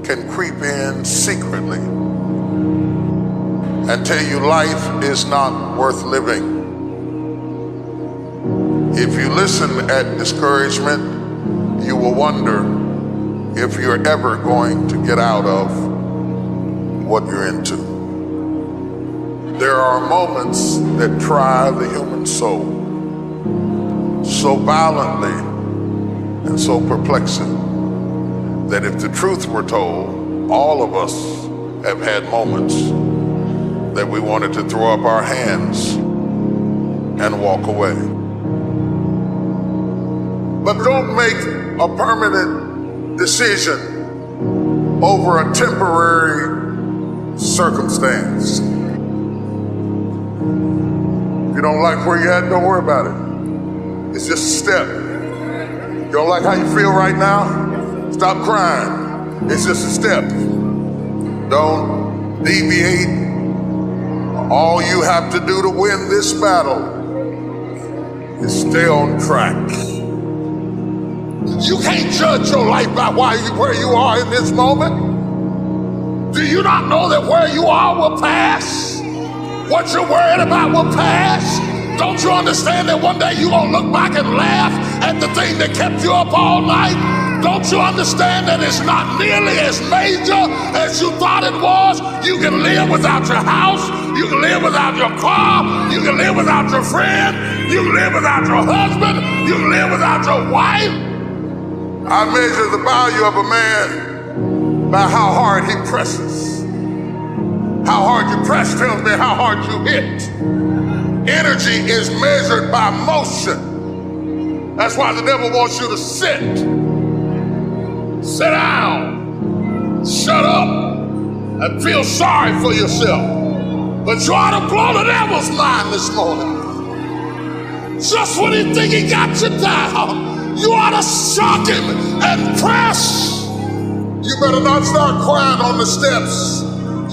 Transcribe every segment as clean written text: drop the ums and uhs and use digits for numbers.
can creep in secretly and tell you life is not worth living. If you listen at discouragement, you will wonder if you're ever going to get out of what you're into. There are moments that try the human soul so violently and so perplexing that if the truth were told, all of us have had moments that we wanted to throw up our hands and walk away. But don't make a permanent decision over a temporary circumstance. If you don't like where you're at, don't worry about it. It's just a step. You don't like how you feel right now? Stop crying. It's just a step. Don't deviate. All you have to do to win this battle is stay on track. You can't judge your life by where you are in this moment. Do you not know that where you are will pass? What you're worried about will pass? Don't you understand that one day you're gonna look back and laugh at the thing that kept you up all night? Don't you understand that it's not nearly as major as you thought it was? You can live without your house, you can live without your car, you can live without your friend, you can live without your husband, you can live without your wife. I measure the value of a man by how hard he presses. How hard you press tells me how hard you hit. Energy is measured by motion. That's why the devil wants you to sit down, shut up, and feel sorry for yourself. But you ought to blow the devil's mind this morning. Just when he think he got you down, you ought to shock him and press. You better not start crying on the steps.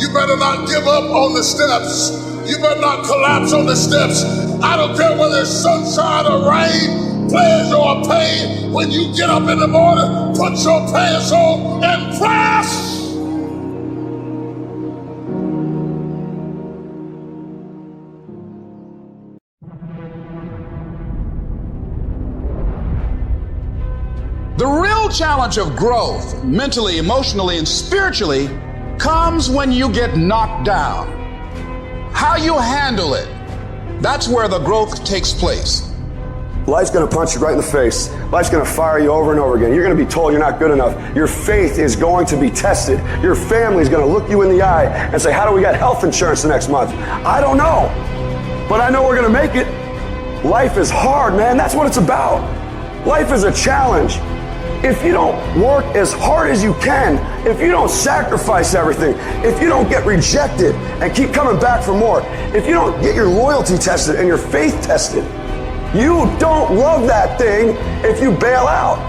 You better not give up on the steps. You better not collapse on the steps. I don't care whether it's sunshine or rain, pleasure or pain. When you get up in the morning, put your pants on and press. The real challenge of growth, mentally, emotionally, and spiritually, comes when you get knocked down. How you handle it, that's where the growth takes place. Life's going to punch you right in the face. Life's going to fire you over and over again. You're going to be told you're not good enough. Your faith is going to be tested. Your family's going to look you in the eye and say, how do we get health insurance the next month? I don't know, but I know we're going to make it. Life is hard, man. That's what it's about. Life is a challenge. If you don't work as hard as you can, if you don't sacrifice everything, if you don't get rejected and keep coming back for more, if you don't get your loyalty tested and your faith tested, you don't love that thing if you bail out.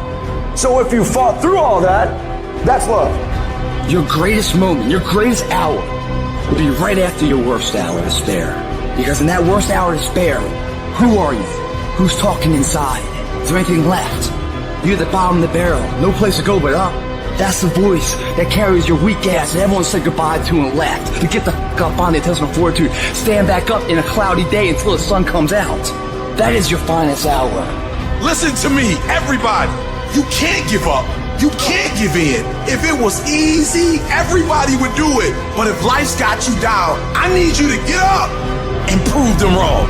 So if you fought through all that, that's love. Your greatest moment, your greatest hour will be right after your worst hour of despair. Because in that worst hour of despair, who are you? Who's talking inside? Is there anything left? You're at the bottom of the barrel, no place to go but up. That's the voice that carries your weak ass that everyone said goodbye to and left. To get the f*** up on the intestinal fortitude, stand back up in a cloudy day until the sun comes out. That is your finest hour. Listen to me, everybody. You can't give up. You can't give in. If it was easy, everybody would do it. But if life's got you down, I need you to get up and prove them wrong.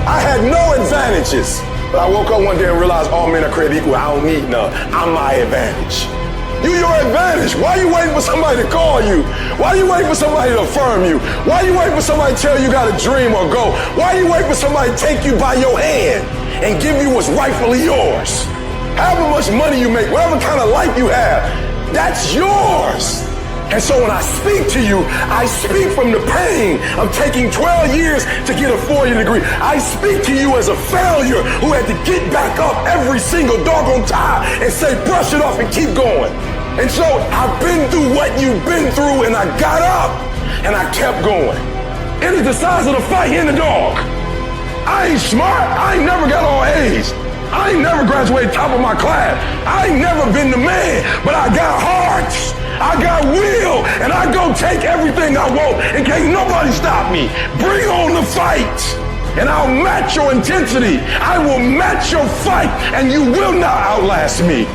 I had no advantages. But I woke up one day and realized all men are created equal. I don't need none. I'm my advantage. You your advantage. Why are you waiting for somebody to call you? Why are you waiting for somebody to affirm you? Why are you waiting for somebody to tell you got a dream or go? Why are you waiting for somebody to take you by your hand and give you what's rightfully yours? However much money you make, whatever kind of life you have, that's yours. And so when I speak to you, I speak from the pain of taking 12 years to get a 4-year degree. I speak to you as a failure who had to get back up every single doggone time and say, brush it off and keep going. And so I've been through what you've been through, and I got up and I kept going. It is the size of the fight in the dog. I ain't smart. I ain't never got all A's. I ain't never graduated top of my class. I ain't never been the man, but I got hearts. I got will, and I go take everything I want, and can't nobody stop me. Bring on the fight, and I'll match your intensity. I will match your fight, and you will not outlast me.